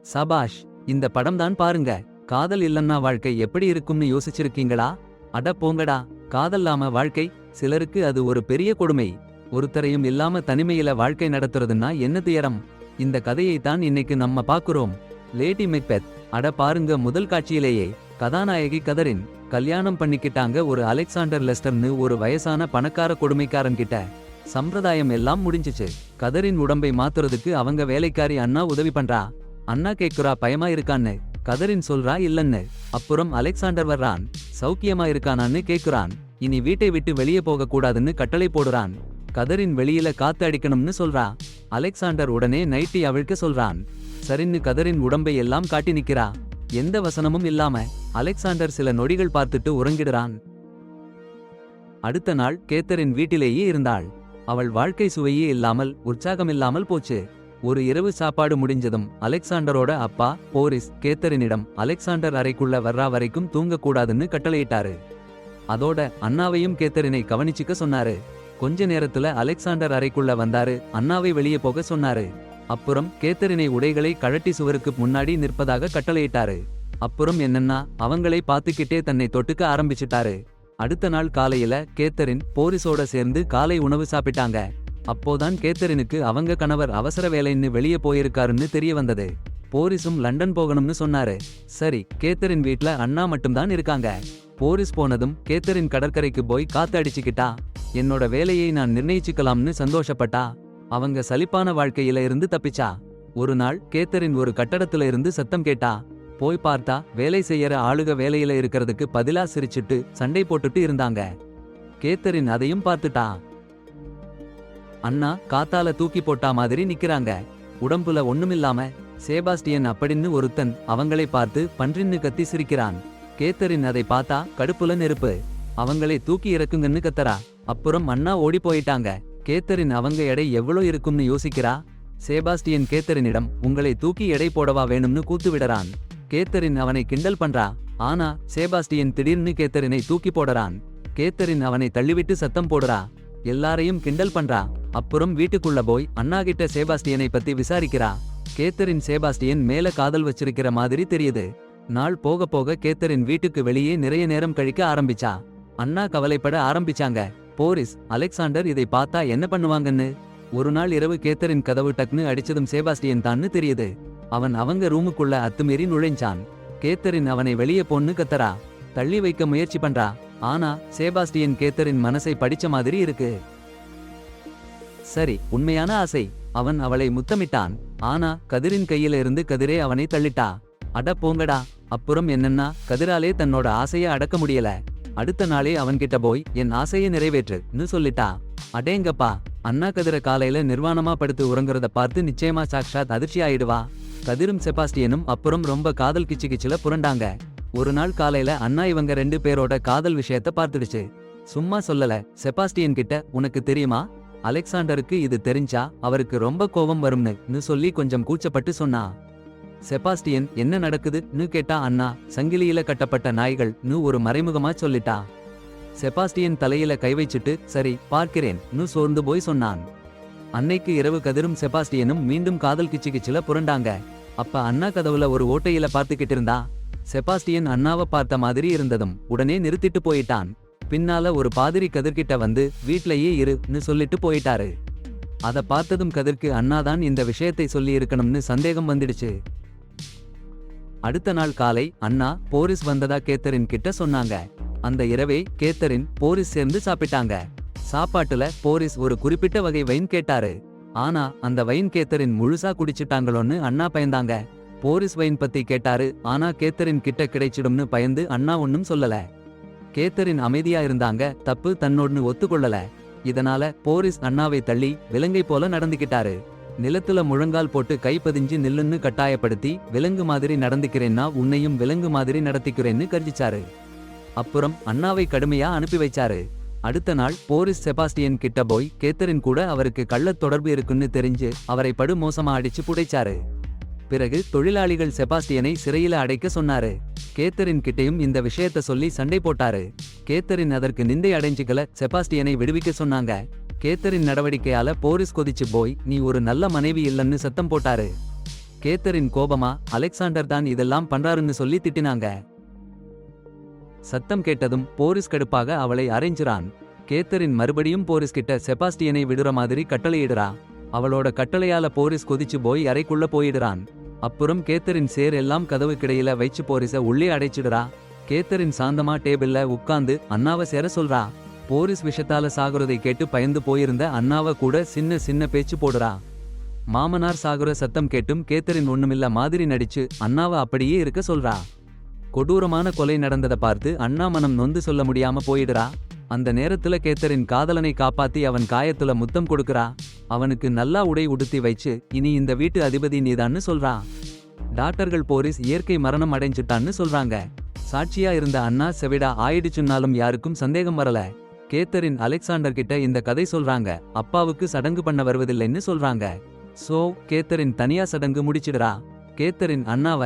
சபாஷ்! இந்த படம்தான் பாருங்க. காதல் இல்லன்னா வாழ்க்கை எப்படி இருக்கும்னு யோசிச்சிருக்கீங்களா? அட போங்கடா, காதல்லாம வாழ்க்கை. சிலருக்கு அது ஒரு பெரிய கொடுமை. ஒருத்தரையும் இல்லாம தனிமையில வாழ்க்கை நடத்துறதுன்னா என்ன துயரம். இந்த கதையை தான் இன்னைக்கு நம்ம பாக்குறோம். Lady Macbeth. அட பாருங்க, முதல் காட்சியிலேயே கதாநாயகி கதரின் கல்யாணம் பண்ணிக்கிட்டாங்க ஒரு அலெக்சாண்டர் லெஸ்டர்னு ஒரு வயசான பணக்கார கொடுமைக்காரன் கிட்ட. சம்பிரதாயம் எல்லாம் முடிஞ்சிச்சு. கதரின் உடம்பை மாத்துறதுக்கு அவங்க வேலைக்காரி அண்ணா உதவி பண்றா. அண்ணா கேக்குறா பயமா இருக்கான்னு. கதரின் சொல்றா இல்லன்னு. அப்புறம் அலெக்சாண்டர் வர்றான். சௌக்கியமா இருக்கானான்னு கேக்குறான். இனி வீட்டை விட்டு வெளியே போக கூடாதுன்னு கட்டளை போடுறான். கதரின் வெளியில காத்து அடிக்கணும்னு சொல்றா. அலெக்சாண்டர் உடனே நைட்டி அவிழ்க்க சொல்றான். சரின்னு கதரின் உடம்பை எல்லாம் காட்டி நிக்கிறா. எந்த வசனமும் இல்லாம. அலெக்சாண்டர் சில நொடிகள் பார்த்துட்டு உறங்கிடுறான். அடுத்த நாள் கேத்தரின் வீட்டிலேயே இருந்தாள். அவள் வாழ்க்கை சுவையே இல்லாமல் உற்சாகமில்லாமல் போச்சு. ஒரு இரவு சாப்பாடு முடிஞ்சதும் அலெக்சாண்டரோட அப்பா போரிஸ் கேத்தரினிடம் அலெக்சாண்டர் அறைக்குள்ள வர்றா வரைக்கும் தூங்கக்கூடாதுன்னு கட்டளையிட்டாரு. அதோட அண்ணாவையும் கேத்தரினை கவனிச்சுக்க சொன்னாரு. கொஞ்ச நேரத்துல அலெக்சாண்டர் அறைக்குள்ள வந்தாரு. அண்ணாவை வெளியே போக சொன்னாரு. அப்புறம் கேத்தரினை உடைகளை கழட்டி சுவருக்கு முன்னாடி நிற்பதாக கட்டளையிட்டாரு. அப்புறம் என்னன்னா அவங்களை பார்த்துக்கிட்டே தன்னை தொட்டுக்க ஆரம்பிச்சிட்டாரு. அடுத்த நாள் காலையில கேத்தரின் போரிஸோட சேர்ந்து காலை உணவு சாப்பிட்டாங்க. அப்போதான் கேத்தரினுக்கு அவங்க கணவர் அவசர வேலைன்னு வெளியே போயிருக்காருன்னு தெரிய வந்தது. போரிஸும் லண்டன் போகணும்னு சொன்னாரு. சரி, கேத்தரின் வீட்ல அண்ணா மட்டும்தான் இருக்காங்க. போரிஸ் போனதும் கேத்தரின் கடற்கரைக்கு போய் காத்து அடிச்சுக்கிட்டா. என்னோட வேலையை நான் நிர்ணயிச்சுக்கலாம்னு சந்தோஷப்பட்டா. அவங்க சலிப்பான வாழ்க்கையில இருந்து தப்பிச்சா. ஒரு நாள் கேத்தரின் ஒரு கட்டடத்துல இருந்து சத்தம் கேட்டா. போய் பார்த்தா வேலை செய்யற ஆளுக வேலையில இருக்கிறதுக்கு பதிலா சிரிச்சிட்டு சண்டை போட்டுட்டு இருந்தாங்க. கேத்தரின் அதையும் பார்த்துட்டா. அண்ணா காத்தால தூக்கி போட்டா மாதிரி நிக்கிறாங்க. உடம்புல ஒண்ணுமில்லாம. சேபாஸ்டியன் அப்படின்னு ஒருத்தன் அவங்களை பார்த்து பன்றின்னு கத்தி சிரிக்கிறான். கேத்தரின் அதை பார்த்தா கடுப்புல நெருப்பு. அவங்களை தூக்கி இறக்குங்கன்னு கத்தரா. அப்புறம் அண்ணா ஓடி போயிட்டாங்க. கேத்தரின் அவங்க எடை எவ்வளோ இருக்கும்னு யோசிக்கிறா. சேபாஸ்டியன் கேத்தரினிடம் உங்களை தூக்கி எடை போடவா வேணும்னு கூத்து விடறான். கேத்தரின் அவனை கிண்டல் பண்றா. ஆனா சேபாஸ்டியன் திடீர்னு கேத்தரினை தூக்கி போடறான். கேத்தரின் அவனை தள்ளிவிட்டு சத்தம் போடுறா. எல்லாரையும் கிண்டல் பண்றா. அப்புறம் வீட்டுக்குள்ள போய் அண்ணா கிட்ட சேபாஸ்டியனை பத்தி விசாரிக்கிறா. கேத்தரின் சேபாஸ்டியன் மேல காதல் வச்சிருக்கிற மாதிரி தெரியுது. நாள் போக போக கேத்தரின் வீட்டுக்கு வெளியே நிறைய நேரம் கழிக்க ஆரம்பிச்சா. அண்ணா கவலைப்பட ஆரம்பிச்சாங்க. போரிஸ் அலெக்சாண்டர் இதை பார்த்தா என்ன பண்ணுவாங்கன்னு. ஒரு நாள் இரவு கேத்தரின் கதவு டக்னு அடிச்சதும் சேபாஸ்டியன் தான்னு தெரியுது. அவன் அவங்க ரூமுக்குள்ள அத்துமீறி நுழைஞ்சான். கேத்தரின் அவனை வெளியே பொண்ணு கத்தரா. தள்ளி வைக்க முயற்சி பண்றா. ஆனா சேபாஸ்டியன் கேத்தரின் மனசை படிச்ச மாதிரி இருக்கு. சரி, உண்மையான ஆசை. அவன் அவளை முத்தமிட்டான். ஆனா கதிரின் கையில இருந்து கதிரே அவனை தள்ளிட்டா. அட போங்கடா. அப்புறம் என்னன்னா கதிராலே தன்னோட ஆசைய அடக்க முடியல. அடுத்த நாளே அவன்கிட்ட போய் என் ஆசையை நிறைவேற்றுன்னு சொல்லிட்டா. அடேங்கப்பா, அண்ணா கதிர காலையில நிர்வாணமா படுத்து உறங்குறத பார்த்து நிச்சயமா சாக்ஷாத் அதிர்ச்சி ஆயிடுவா. கதிரும் செபாஸ்டியனும் அப்புறம் ரொம்ப காதல் கிச்சுல புரண்டாங்க. ஒரு நாள் காலையில அண்ணா இவங்க 2 பேரோட காதல் விஷயத்த பார்த்துடுச்சு. சும்மா சொல்லல. செபாஸ்டியன் கிட்ட உனக்கு தெரியுமா, அலெக்சாண்டருக்கு இது தெரிஞ்சா அவருக்கு ரொம்ப கோபம் வரும்னு சொல்லி கொஞ்சம் கூச்சப்பட்டு சொன்னா. செபாஸ்டியன் என்ன நடக்குதுன்னு கேட்டா. அண்ணா சங்கிலியில கட்டப்பட்ட நாய்கள்னு ஒரு மறைமுகமா சொல்லிட்டா. செபாஸ்டியன் தலையில கை வச்சுட்டு சரி பார்க்கிறேன்னு சோர்ந்து போய் சொன்னான். அன்னைக்கு இரவு கதிரும் செபாஸ்டியனும் மீண்டும் காதல் கிச்சுல புரண்டாங்க. அப்ப அண்ணா கதவுல ஒரு ஓட்டையில பார்த்துக்கிட்டு இருந்தா. செபாஸ்டியன் அண்ணாவை பார்த்த மாதிரி இருந்ததும் உடனே நிறுத்திட்டு போயிட்டான். பின்னால ஒரு பாதிரி கதிர்கிட்ட வந்து வீட்லயே இருன்னு சொல்லிட்டு போயிட்டாரு. அத பார்த்ததும் கதிர்க்கு அண்ணாதான் இந்த விஷயத்தை சொல்லி இருக்கணும்னு சந்தேகம் வந்துடுச்சு. அடுத்த நாள் காலை அண்ணா போரிஸ் வந்ததா கேத்தரின் கிட்ட சொன்னாங்க. அந்த இரவே கேத்தரின் போரிஸ் சேர்ந்து சாப்பிட்டாங்க. சாப்பாட்டுல போரிஸ் ஒரு குறிப்பிட்ட வகை வைன் கேட்டாரு. ஆனா அந்த வைன் கேத்தரின் முழுசா குடிச்சிட்டாங்களோன்னு அண்ணா பயந்தாங்க. போரிஸ் வைன் பத்தி கேட்டாரு. ஆனா கேத்தரின் கிட்ட கிடைச்சிடும்னு பயந்து அண்ணா ஒன்னும் சொல்லல. கேத்தரின் அமைதியா இருந்தாங்க. தப்பு தன்னோடுன்னு ஒத்துக்கொள்ளல. இதனால போரிஸ் அண்ணாவை தள்ளி விலங்கை போல நடந்துக்கிட்டாரு. நிலத்துல முழங்கால் போட்டு கைப்பதிஞ்சு நில்லுன்னு கட்டாயப்படுத்தி விலங்கு மாதிரி நடந்துக்கிறேன்னா உன்னையும் விலங்கு மாதிரி நடத்திக்கிறேன்னு கர்ஜிச்சாரு. அப்புறம் அண்ணாவை கடுமையா அனுப்பி வைச்சாரு. அடுத்த நாள் போரிஸ் செபாஸ்டியன் கிட்ட போய் கேத்தரின் கூட அவருக்கு கள்ளத் தொடர்பு இருக்குன்னு தெரிஞ்சு அவரை படு மோசமா அடிச்சு புடைச்சாரு. பிறகு தொழிலாளிகள் செபாஸ்டியனை சிறையில அடைக்க சொன்னாரு. கேத்தரின் கிட்டையும் இந்த விஷயத்த சொல்லி சண்டை போட்டாரு. கேத்தரின் அதற்கு நிந்தை அடைஞ்சுக்கல. செபாஸ்டியனை விடுவிக்க சொன்னாங்க. கேத்தரின் நடவடிக்கையால போரிஸ் கொதிச்சு போய் நீ ஒரு நல்ல மனைவி இல்லன்னு சத்தம் போட்டாரு. கேத்தரின் கோபமா அலெக்சாண்டர் தான் இதெல்லாம் பண்றாருன்னு சொல்லி திட்டினாங்க. சத்தம் கேட்டதும் போரிஸ் கடுப்பாக அவளை அறைஞ்சிறான். கேத்தரின் மறுபடியும் போரிஸ் கிட்ட செபாஸ்டியனை விடுற மாதிரி கட்டளையிடுறா. அவளோட கட்டளையால போரிஸ் கொதிச்சு போய் அறைக்குள்ள போயிடுறான். அப்புறம் கேத்தரின் சேர் எல்லாம் கதவு கிடையில வைச்சு போரிஸ உள்ளே அடைச்சிடுறா. கேத்தரின் சாந்தமா டேபிள்ல உட்கார்ந்து அண்ணாவ சேர சொல்றா. போரிஸ் விஷத்தால சாகுறதை கேட்டு பயந்து போயிருந்த அண்ணாவ கூட சின்ன சின்ன பேச்சு போடுறா. மாமனார் சாகுற சத்தம் கேட்டும் கேத்தரின் ஒண்ணுமில்ல மாதிரி நடிச்சு அண்ணாவ அப்படியே இருக்க சொல்றா. கொடூரமான கொலை நடந்ததை பார்த்து அண்ணா மனம் நொந்து சொல்ல முடியாம போயிடுறா. அந்த நேரத்துல கேத்தரின் காதலனை காப்பாத்தி அவன் காயத்துல முத்தம் கொடுக்கறா. அவனுக்கு நல்லா உடை உடுத்தி வைச்சு இனி இந்த வீட்டு அதிபதி நீதான்னு சொல்றா. டாக்டர்கள் போரிஸ் இயற்கை மரணம் அடைஞ்சிட்டான்னு சொல்றாங்க. சாட்சியா இருந்த அண்ணா செவிடா ஆயிடுச்சுன்னாலும் யாருக்கும் சந்தேகம் வரல. கேத்தரின் அலெக்சாண்டர் கிட்ட இந்த கதை சொல்றாங்க. அப்பாவுக்கு சடங்கு பண்ண வருவதில்லைன்னு சொல்றாங்க. சோ கேத்தரின் தனியா சடங்கு முடிச்சிடுறா. கேத்தரின் அண்ணாவ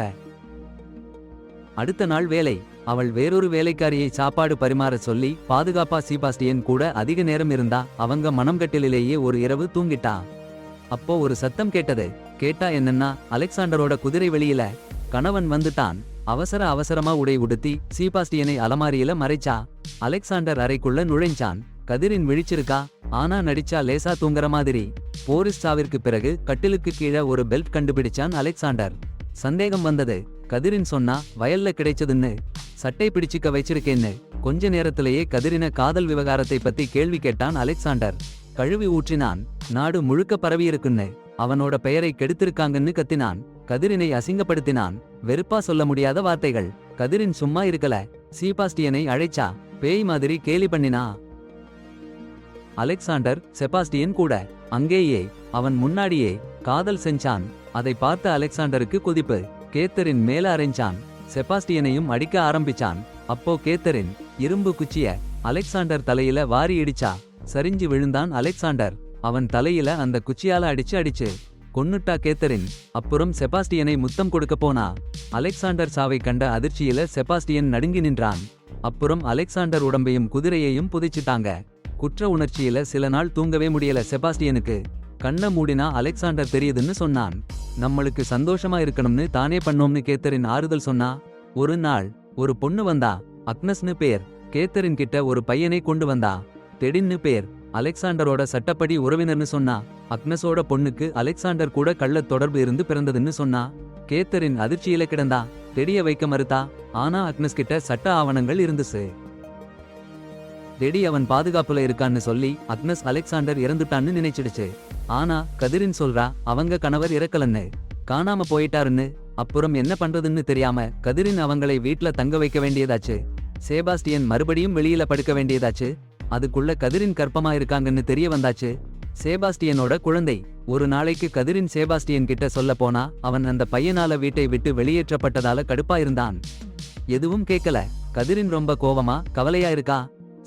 அடுத்த நாள் வேலை. அவள் வேறொரு வேலைக்காரியை சாப்பாடு பரிமாற சொல்லி பாதுகாப்பா செபாஸ்டியன் கூட அதிக நேரம் இருந்தா. அவங்க மனம்கட்டிலேயே ஒரு இரவு தூங்கிட்டா. அப்போ ஒரு சத்தம் கேட்டது. கேட்டா என்னன்னா, அலெக்சாண்டரோட குதிரை வெளியில. கணவன் வந்துட்டான். அவசரமா உடை உடுத்தி செபாஸ்டியனை அலமாரியில மறைச்சா. அலெக்சாண்டர் அறைக்குள்ள நுழைஞ்சான். கதிரின் விழிச்சிருக்கா. ஆனா நடிச்சா லேசா தூங்குற மாதிரி. போரிஸ் சாவிற்கு பிறகு கட்டிலுக்கு கீழே ஒரு பெல்ட் கண்டுபிடிச்சான் அலெக்சாண்டர். சந்தேகம் வந்தது. கதிரின் சொன்னா வயல்ல கிடைச்சதுன்னு. சட்டை பிடிச்சிக்க வச்சிருக்கேன்னு. கொஞ்ச நேரத்திலேயே கதிரின காதல் விவகாரத்தை பத்தி கேள்வி கேட்டான் அலெக்சாண்டர். கழுவி ஊற்றினான். நாடு முழுக்க பரவியிருக்குன்னு. அவனோட பெயரை கெடுத்திருக்காங்கன்னு கத்தினான். கதிரினை அசிங்கப்படுத்தினான். வெறுப்பா சொல்ல முடியாத வார்த்தைகள். கதிரின் சும்மா இருக்கல. செபாஸ்டியனை அழைச்சா. பேய் மாதிரி கேலி பண்ணினா. அலெக்சாண்டர் செபாஸ்டியன் கூட அங்கேயே அவன் முன்னாடியே காதல் செஞ்சான். அதை பார்த்த அலெக்சாண்டருக்கு கொதிப்பு. கேத்தரின் மேல அரைஞ்சான். செபாஸ்டியனையும் அடிக்க ஆரம்பிச்சான். அப்போ கேத்தரின் இரும்பு குச்சிய அலெக்சாண்டர் தலையில வாரி இடிச்சா. சரிஞ்சு விழுந்தான் அலெக்சாண்டர். அவன் தலையில அந்த குச்சியால அடிச்சு கொன்னுட்டா கேத்தரின். அப்புறம் செபாஸ்டியனை முத்தம் கொடுக்க போனா. அலெக்சாண்டர் சாவை கண்ட அதிர்ச்சியில செபாஸ்டியன் நடுங்கி நின்றான். அப்புறம் அலெக்சாண்டர் உடம்பையும் குதிரையையும் புதைச்சிட்டாங்க. குற்ற உணர்ச்சியில சில நாள் தூங்கவே முடியல செபாஸ்டியனுக்கு. கண்ண மூடினா அலெக்சாண்டர் தெரியுதுன்னு சொன்னான். நம்மளுக்கு சந்தோஷமா இருக்கணும்னு தானே பண்ணோம்னு கேத்தரின் ஆறுதல் சொன்னா. ஒரு நாள் ஒரு பொண்ணு வந்தா. அக்னஸ்னு பேர். கேத்தரின் கிட்ட ஒரு பையனை கொண்டு வந்தா. டெடின்னு பேர். அலெக்சாண்டரோட சட்டப்படி உறவினர்னு சொன்னா. அக்னஸோட பொண்ணுக்கு அலெக்சாண்டர் கூட கள்ள தொடர்பு இருந்து பிறந்ததுன்னு சொன்னா. கேத்தரின் அதிர்ச்சியில கிடந்தா. டெடிய வைக்க மறுத்தா. ஆனா அக்னஸ் கிட்ட சட்ட ஆவணங்கள் இருந்துச்சு. டெடி அவன் பாதுகாப்புல இருக்கான்னு சொல்லி அக்னஸ் அலெக்சாண்டர் இறந்துட்டான்னு நினைச்சிடுச்சு. ஆனா கதிரின் சொல்றா அவங்க கணவர் இறக்கலன்னு. காணாம போயிட்டாருன்னு. அப்புறம் என்ன பண்றதுன்னு தெரியாம கதிரின் அவங்களை வீட்ல தங்க வைக்க வேண்டியதாச்சு. செபாஸ்டியன் மறுபடியும் வெளியில படுக்க வேண்டியதாச்சு. அதுக்குள்ள கதிரின் கர்ப்பமா இருக்காங்கன்னு தெரிய வந்தாச்சு. செபாஸ்டியனோட குழந்தை. ஒரு நாளைக்கு கதிரின் செபாஸ்டியன் கிட்ட சொல்ல போனா அவன் அந்த பையனால வீட்டை விட்டு வெளியேற்றப்பட்டதால கடுப்பா இருந்தான். எதுவும் கேட்கல. கதிரின் ரொம்ப கோவமா கவலையா இருக்கா.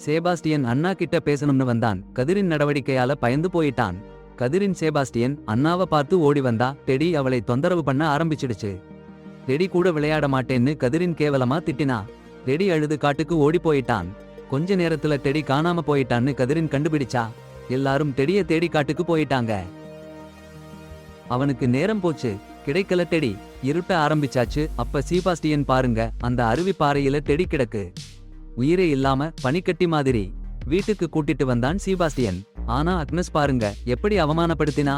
செபாஸ்டியன் அண்ணா கிட்ட பேசணும்னு வந்தான். கதிரின் நடவடிக்கையால பயந்து போயிட்டான். கதிரின் செபாஸ்டியன் அண்ணாவை பார்த்து ஓடி வந்தா. டெடி அவளை தொந்தரவு பண்ண ஆரம்பிச்சிடுச்சு. டெடி கூட விளையாட மாட்டேன்னு கதிரின் கேவலமா திட்டினா. டெடி அழுது காட்டுக்கு ஓடி போயிட்டான். கொஞ்ச நேரத்துல டெடி காணாம போயிட்டான்னு கதிரின் கண்டுபிடிச்சா. எல்லாரும் டெடிய தேடி காட்டுக்கு போயிட்டாங்க. அவனுக்கு நேரம் போச்சு. கிடைக்கல டெடி. இருட்ட ஆரம்பிச்சாச்சு. அப்ப செபாஸ்டியன் பாருங்க, அந்த அருவி பாறையில டெடி கிடக்கு. உயிரே இல்லாம பனிக்கட்டி மாதிரி. வீட்டுக்கு கூட்டிட்டு வந்தான் செபாஸ்டியன். ஆனா அக்னஸ் பாருங்க எப்படி அவமானப்படுத்தினா.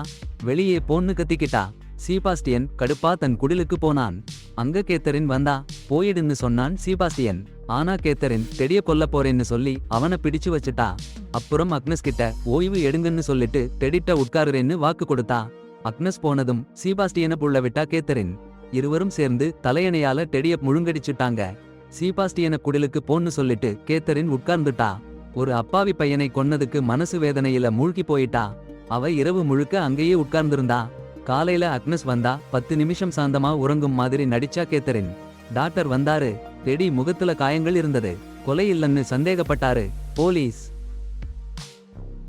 வெளியே போன்னு கத்திக்கிட்டா. செபாஸ்டியன் கடுப்பா தன் குடிலுக்கு போனான். அங்க கேத்தரின் வந்தா. போயிடுன்னு சொன்னான் செபாஸ்டியன். ஆனா கேத்தரின் டெடிய கொல்ல போறேன்னு சொல்லி அவனை பிடிச்சு வச்சுட்டா. அப்புறம் அக்னஸ் கிட்ட ஓய்வு எடுங்கன்னு சொல்லிட்டு டெடிட்ட உட்காருறேன்னு வாக்கு கொடுத்தா. அக்னஸ் போனதும் செபாஸ்டியனை புள்ள விட்டா கேத்தரின். இருவரும் சேர்ந்து தலையணையால டெடிய முழுங்கடிச்சுட்டாங்க. செபாஸ்டியனை குடிலுக்கு போன்னு சொல்லிட்டு கேத்தரின் உட்கார்ந்துட்டா. ஒரு அப்பாவி பையனை கொன்னதுக்கு மனசு வேதனையில மூழ்கி போயிட்டா. அவ இரவு முழுக்க அங்கேயே உட்கார்ந்திருந்தா. காலையில அக்னஸ் வந்தா. 10 நிமிஷம் சாந்தமா உறங்கும் மாதிரி நடிச்சா கேத்தரின். டாக்டர் வந்தாரு. டெடி முகத்துல காயங்கள் இருந்தது. கொலை இல்லன்னு சந்தேகப்பட்டாரு போலீஸ்.